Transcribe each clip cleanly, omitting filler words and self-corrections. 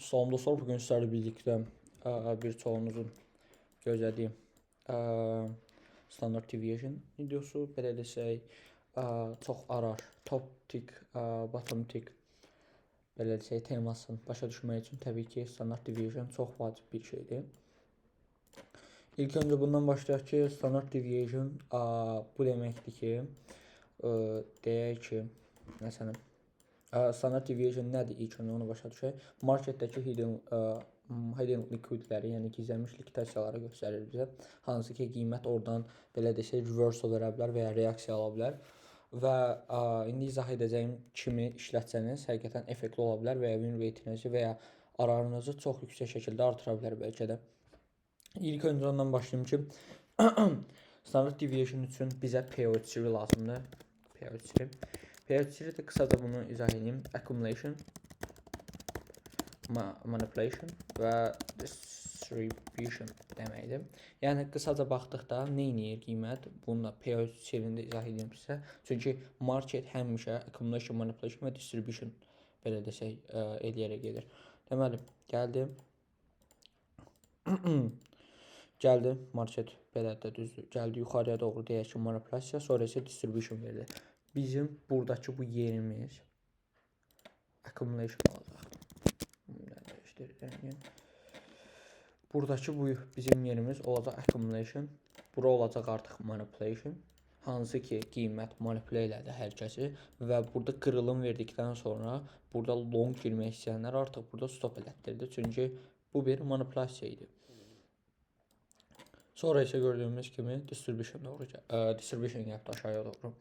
Salam dostlar, bugün sizlerle birlikte bir çoğunuzun gözlədiyi standard deviation videosu, belə desək, çox arar, top tick, bottom tick, belə desək, temasını başa düşmək üçün təbii ki, standard deviation çox vacib bir şeydir. İlk öncə bundan başlayaq ki, standard deviation bu deməkdir ki, deyək ki, məsələn, standard deviation nədir? İlk öncə onu başa düşək. Marketdəki hidden liquidləri, yəni gizlənmiş likvidasiyaları göstərir bizə. Hansı ki, qiymət oradan belə desək reversal verə bilər və ya reaksiya ala bilər. Və indi izah edəcəyim kimi işlətsəniz, həqiqətən effektli ola bilər və ya win rate-inizi və ya ararınızı çox yüksək şəkildə artıra bilər bəlkə də. İlk öncə ondan başlayım ki, standard deviation üçün bizə PO3 lazımdır. PO3 də qısaca bunu izah edeyim. Accumulation, manipulation və distribution deməkdir. Yəni qısaca baxdıqda nə edir qiymət? Bununla PO3-ni də izah edeyim sizə. Çünki market həmişə accumulation, manipulation və distribution belə desək eləyərək gedir. Deməli, gəldi market belə də düzdür. Gəldi yuxarıya doğru deyək ki, manipulyasiya, sonra isə distribution verilir. Bizim buradakı bu yerimiz accumulation olacaq. Buradakı bu bizim yerimiz olacaq accumulation. Bura olacaq artıq manipulation. Hansı ki, qiymət manipulə elədi hər kəsi və burada qırılım verdikdən sonra burada long girmək istəyənlər artıq burada stop elətdirdi. Çünki bu bir manipulyasiya idi. Sonra isə gördüyümüz kimi distribution yaptı aşağıya doğru.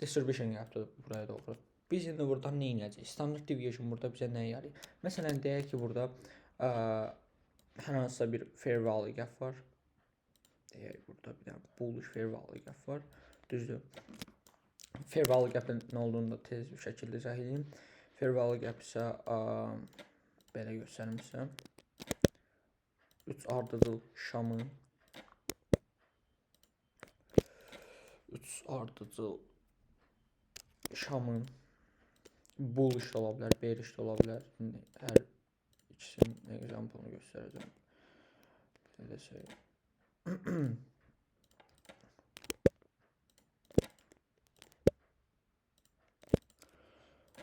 Distribution yaptı buraya doğru. Biz indi burada nə edəcəyik? Standard deviation burada bizə nə yarayır? Məsələn, deyək ki, burada hər hansısa bir fair value gap var. Deyək, burada bir dənə bullish fair value gap var. Düzdür. Fair value gap'ın nə olduğunu da tez bir şəkildə izah edeyim. Fair value gap isə belə göstərmişəm. 3 ardıcıl şamın bullish ola bilər, bearish ola bilər. İndi hər ikisinin example-ını göstərəcəm. Belə şey.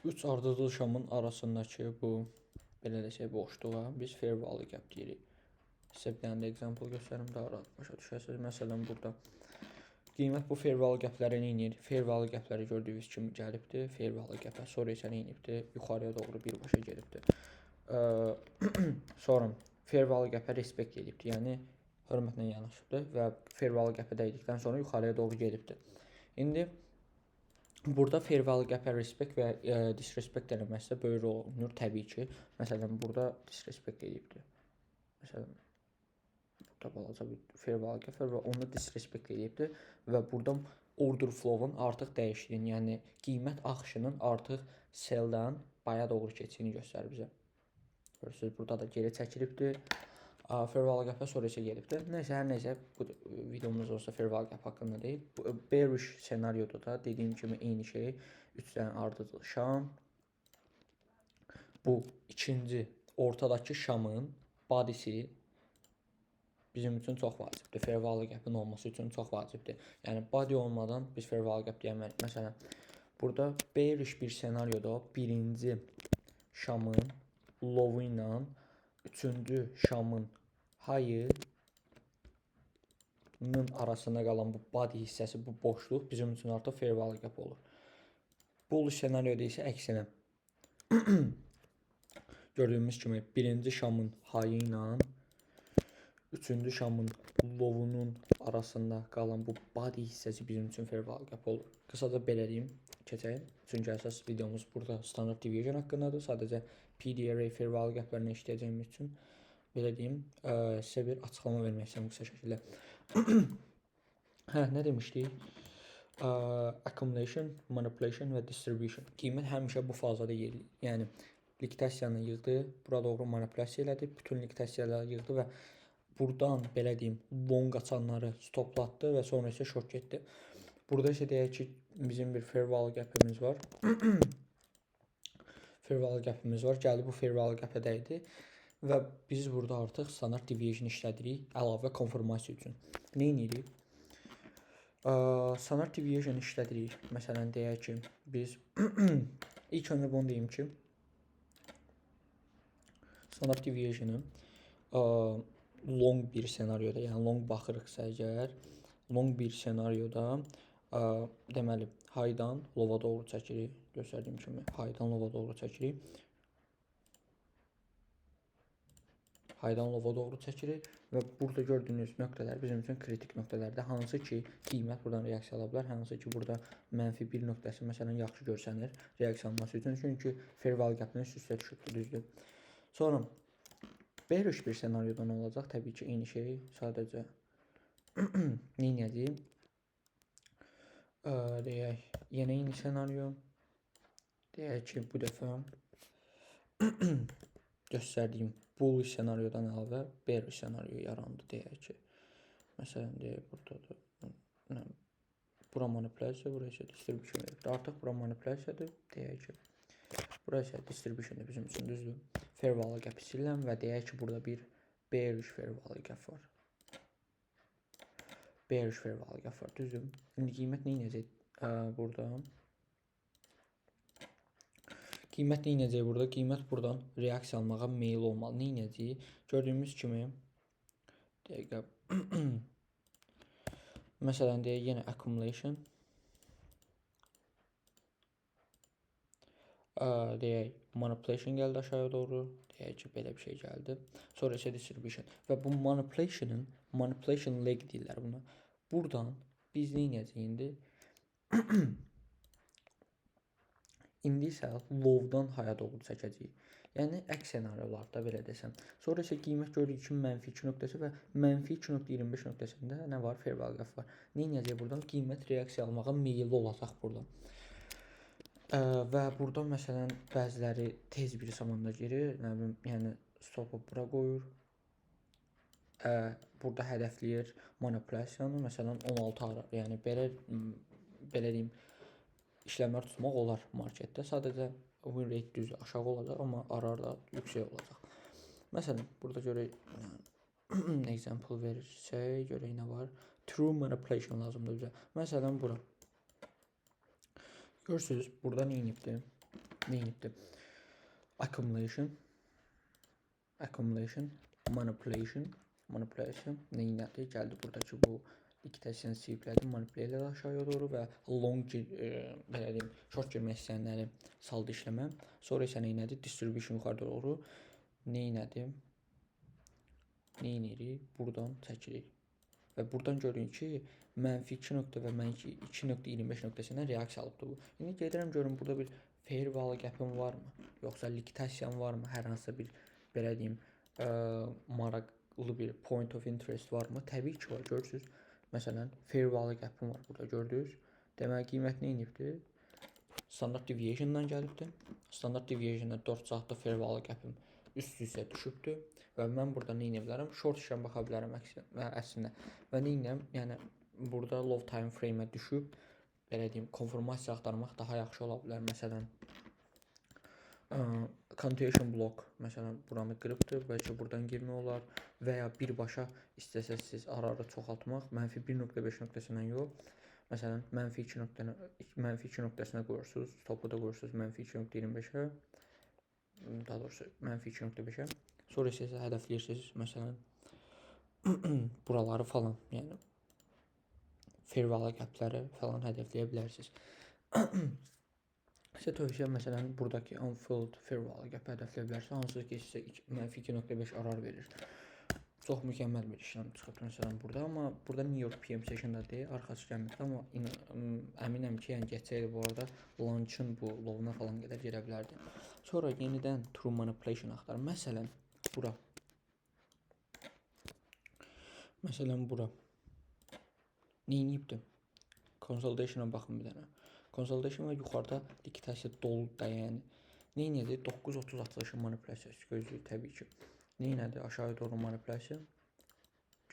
Üç ardıcıl şamın arasındakı bu belə desək boşluğa biz fair value gap deyirik. Sizə bir dənə də example göstərim, daha rahat başa düşəsiniz. Məsələn, burada qiymət bu fair value gap'ləri nə edir? Fair value gap'ləri gördüyünüz kimi gəlibdir. Fair value gap'a sonra isə nə edibdir? Yuxarıya doğru birbaşa gəlibdir. Sonra fair value gap'a respect edibdir. Yəni hörmətlə yanaşıbdır və fair value gap'a dəydikdən sonra yuxarıya doğru gəlibdir. İndi burada fair value gap'a respect və disrespect eləməsi böyük rol oynayır təbii ki. Məsələn, burada disrespect edibdir. Məsələn, burada balaca bir fair value gap və onu disrespect edibdir və burada order flow-un artıq dəyişdiyini, yəni qiymət axışının artıq sell-dən buy-a doğru keçdiyini göstərir bizə. Görürsünüz, burada da geri çəkilibdir. Fair value gap-a sonra isə gəlibdir. Nəysə, hər nəysə, bu videomuz olsa fair value gap haqqında deyil. Bu bearish senaryoda da dediyim kimi eyni şey. 3 dənə ardıcıl şam. Bu ikinci ortadakı şamın body'si bizim üçün çox vacibdir. Fair value gap'ın olması üçün çox vacibdir. Yəni body olmadan biz fair value gap deyəmərik. Məsələn, burada bearish bir senaryoda birinci şamın low ilə üçüncü şamın high-ının arasında qalan bu body hissəsi, bu boşluq bizim üçün artıq fair value gap olur. Bullish senaryoda isə əksinə. Gördüyümüz kimi birinci şamın high ilə üçüncü şamın low-unun arasında qalan bu body hissəsi bizim üçün fair value gap olur. Qısaca belə deyim, keçək. Çünki əsas videomuz burada standard deviation haqqındadır. Sadəcə PDRA fair value gap'larını işləyəcəyimiz üçün belə deyim, sizə bir açıqlama vermək istəyirəm qısa şəkildə. Nə demişdik? Accumulation, manipulation və distribution. Qiymət həmişə bu fazada yerilir. Yəni likvidasiyanı yığdı, bura doğru manipulyasiya elədi, bütün likvidasiyaları yığdı və buradan belə deyim, long açanları stoplatdı və sonra isə short getdi. Burada isə deyək ki, bizim bir fair value gap'imiz var. Firvalı gəpimiz var. Gəldi bu firvalı gəpə dəydi və biz burada artıq standart deviation işlədirik əlavə konformasiya üçün. Nə edirik? Standart deviation işlədirik. Məsələn deyək ki, biz ilk öncə bunu deyim ki, standart deviation'ı long bir senaryoda, yəni long baxırıqsa əgər, long bir senaryoda deməli high'dan low'a doğru çəkirik. Göstərdiyim kimi high'dan low'a doğru çəkirik. High'dan low'a doğru çəkirik və burada gördüyünüz nöqtələr bizim üçün kritik nöqtələrdir. Hansı ki, qiymət buradan reaksiya ala bilər. Hansı ki, burada -1 nöqtəsi məsələn yaxşı görsənir reaksiya alması üçün. Çünki fair value gapının üst-üstə düşübdür, düzdür. Sonra bearish bir senaryoda nə olacaq? Təbii ki, eyni şey, sadəcə nə edəcəyik? Deyək, yenə eyni senaryo. Deyək ki, bu dəfə göstərdiyim bullish senaryodan əlavə bearish senaryo yarandı deyək ki. Məsələn, deyək, burada bura manipulyasiya, bura isə distribution verir. Artıq bura manipulyasiyadır, deyək ki. Bura isə distribution'dır bizim üçün, düzdür. Fair value gap siləm və deyək ki, burada bir bearish fair value gap var. Bearish fair value gap var, düzdür. İndi qiymət nə edəcək burada? Qiymət nə edəcək burada? Qiymət buradan reaksiya almağa meyil olmalı. Nə edəcək? Gördüyümüz kimi dəqiqə məsələn deyək yenə accumulation deyək manipulation gəldi aşağıya doğru. Deyək ki, belə bir şey gəldi. Sonra isə distribution. Və bu manipulation leg deyirlər buna. Buradan biz nə edəcəyik indi? İndi isə low-dan high-a doğru çəkəcəyik. Yəni əks senaryolarda belə desəm. Sonra isə qiymət görürük ki, -2 nöqtəsi və -2.25 nöqtəsində nə var? Fair value gap var. Nə edəcək buradan? Qiymət reaksiya almağa meyilli olacaq buradan. Və burada məsələn bəziləri tez bir zamanda girir, nə bilim, yəni stopu bura qoyur. Burada hədəfləyir manipulyasiyanı, məsələn 16 ara, yəni belə deyim, işləmlər tutmaq olar marketdə. Sadəcə win rate düz aşağı olacaq, amma ara-ara yüksək olacaq. Məsələn, burada görək example verirsək, görək nə var? True manipulation lazımdır bizə. Məsələn, bura. Görürsünüz, burada nə edibdir? Nə edibdir? Accumulation, manipulation nə edibdir? Gəldi buradakı bu iki təsirini siyiblədi, manipulə elədi aşağıya doğru və long, belə deyim, short girmək istəyənləri saldı işləmə. Sonra isə nə edib? Distribution yuxarı doğru nə edib? Nə edirik? Buradan çəkirik. Və buradan görün ki, -2 nöqtə və -2.25 nöqtəsindən reaksiya alıbdır bu. İndi gedirəm görüm burada bir fair value gap'im varmı? Yoxsa likvidasiyam varmı? Hər hansısa bir belə deyim, maraqlı bir point of interest varmı? Təbii ki var, görürsüz. Məsələn, fair value gap'im var burada, gördünüz. Deməli qiymət nə edibdir? Standart deviation'dan gəlibdir. Standart deviation'da 4 saatda fair value gap'im üst-üstə düşübdür. Və mən burada nə edə bilərəm? Short işə baxa bilərəm əslində. Və nə edirəm? Yəni burada low time frame-ə düşüb, belə deyim, konformasiya axtarmaq daha yaxşı ola bilər. Məsələn, continuation block, məsələn, buranı qırıbdır, bəlkə buradan girmək olar və ya birbaşa istəsəz siz ara-ara çoxaltmaq, -1.5 nöqtəsindən yox. Məsələn, -2 nöqtəsinə qoyursunuz, stopu da qoyursunuz -2.25-ə. Daha doğrusu -2.5-ə. Sonra isə hədəfləyirsiniz, məsələn, buraları falan, yəni fair value gap'ləri falan hədəfləyə bilərsiniz. Sizə tövsiyə məsələn buradakı unfilled fair value gap hədəfləyə bilərsiniz. Hansı ki sizə -2.5 arar verir. Çox mükəmməl bir işlem çıxıb məsələn burada, amma burada New York PM session'da deyil, arxası gəlməkdə, amma əminəm ki, yəni geçsəydi bu arada launch'ın bu low-una falan qədər gedə bilərdi. Sonra yenidən true manipulation axtar. Məsələn, bura. Nə edibdir? Consolidation'a baxın bir dənə. Consolidation və yuxarıda likvidasiya dolu dəyəni. Nə edir? 9.30 açılışı manipulyasiyası gözləyir təbii ki. Nə edir? Aşağı doğru manipulyasiya.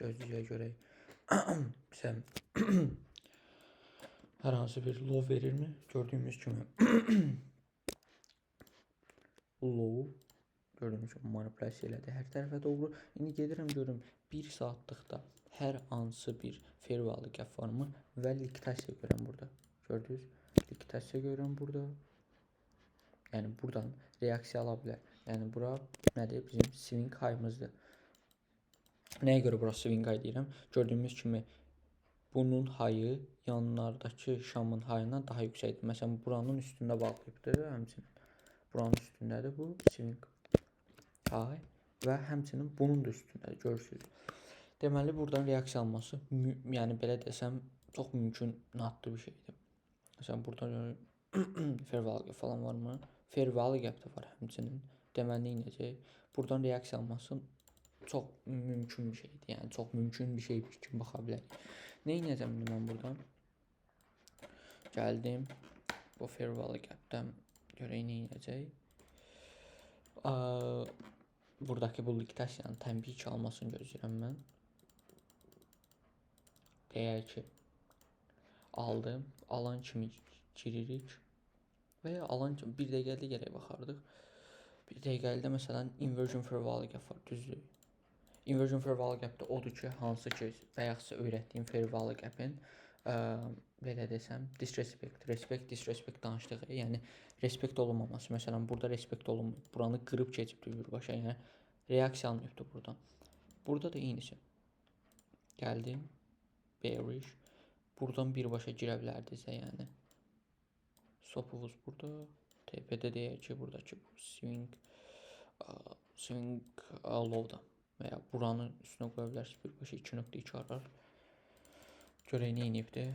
Gözləyək görək. Bizə hər hansı bir low verirmi? Gördüyümüz kimi low gördüyünüz kimi manipulyasiya elədi hər tərəfə doğru. İndi gedirəm görüm 1 saatlıqda hər hansı bir fervalı gəp varmı və liktasiya görürəm burada. Gördünüz? Liktasiya görürəm burada. Yəni buradan reaksiya ala bilər. Yəni bura nədir? Bizim swing high-mızdır. Nəyə görə bura swing high deyirəm? Gördüyümüz kimi bunun hayı yanlardakı şamın hayından daha yüksəkdir. Məsələn, buranın üstündə bağlayıbdır, həmçinin. Buranın üstündədir bu swing high və həmçinin bunun da üstündədir, görürsünüz. Deməli, buradan reaksiya alması, yəni belə desəm, çox mümkünatlı bir şeydir. Məsələn, buradan fervalı gəp falan varmı? Fervalı gəp də var həmçinin. Deməli, necə? Buradan reaksiya alması çox mümkün bir şeydir. Yəni, çox mümkün bir şey kimi baxa bilərik. Nə edəcəm mən buradan? Gəldim. Bu fervalı gəpdən görək nə edəcək. Buradakı bu liktasiyanın təbii ki almasını gözləyirəm mən. Deyək ki aldım. Alan kimi giririk. Və ya alan kimi bir dəqiqəli gərək baxardıq. Bir dəqiqəlidə məsələn inversion fervalı gəp var, düzdür. Inversion fervalı gəpdə odur ki, hansı ki bayaqsa öyrətdiyim fervalı gəpin belə desəm, disrespect, respect, disrespect danışdıq. Yəni respect olunmaması. Məsələn, burada respect olunmur. Buranı qırıb keçibdir birbaşa. Yəni reaksiya almayıbdır buradan. Burada da eynisi. Gəldim. Bearish. Buradan birbaşa girə bilərdinizsə, yəni. Stopumuz burada. TP'də deyək ki, buradakı swing low-da. Və ya buranın üstünə qoya bilərsiniz birbaşa 2.2 arar. Görək nə edibdir.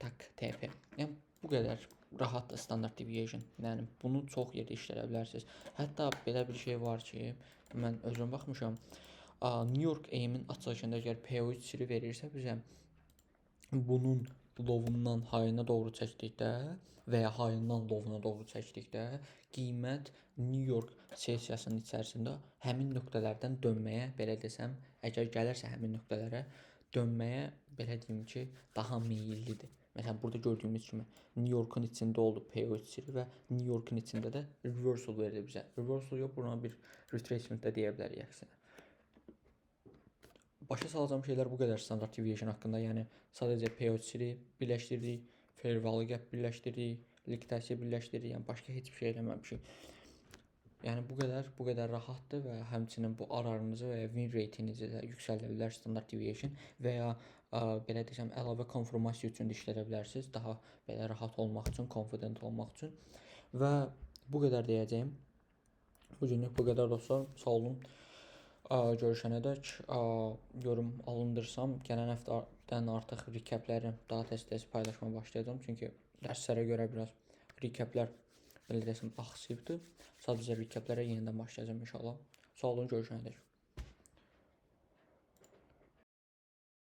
Tak, TP. Yəni bu qədər rahatdır standart deviation. Yəni bunu çox yerdə işlədə bilərsiniz. Hətta belə bir şey var ki, mən özüm baxmışam. New York AIM-in açılışında əgər PO3 verirsə bizə bunun low-undan high-na doğru çəkdikdə və ya high-dan low-una doğru çəkdikdə qiymət New York sessiyasının içərisində həmin nöqtələrdən dönməyə, belə desəm, əgər gəlirsə həmin nöqtələrə dönməyə, belə deyim ki, daha meyillidir. Məsələn, burada gördüyümüz kimi New York'un içində oldu PO3 və New York'un içində də reversal verdi bizə. Reversal yox, buna bir retracement də deyə bilərik əksinə. Başa salacağım şeylər bu qədər standart deviation haqqında. Yəni sadəcə PO3 birləşdirdik, fair value gap birləşdirdik, liktasiya birləşdirdik. Yəni başqa heç bir şey eləməmişik. Yəni bu qədər rahatdır və həmçinin bu ararınızı və ya win rate-inizi də yüksəldə bilər standart deviation və ya belə desəm əlavə konformasiya üçün də işlədə bilərsiniz. Daha belə rahat olmaq üçün, confident olmaq üçün. Və bu qədər deyəcəyim. Bu günlük bu qədər dostlar. Sağ olun. Görüşənədək yorum alındırsam, gələn həftədən artıq recapləri daha tez-tez paylaşmaya başlayacağam. Çünki dərslərə görə biraz recaplər belə desəm axsayıbdır. Sadəcə recaplərə yenidən başlayacağam inşallah. Sağ olun, görüşənədək.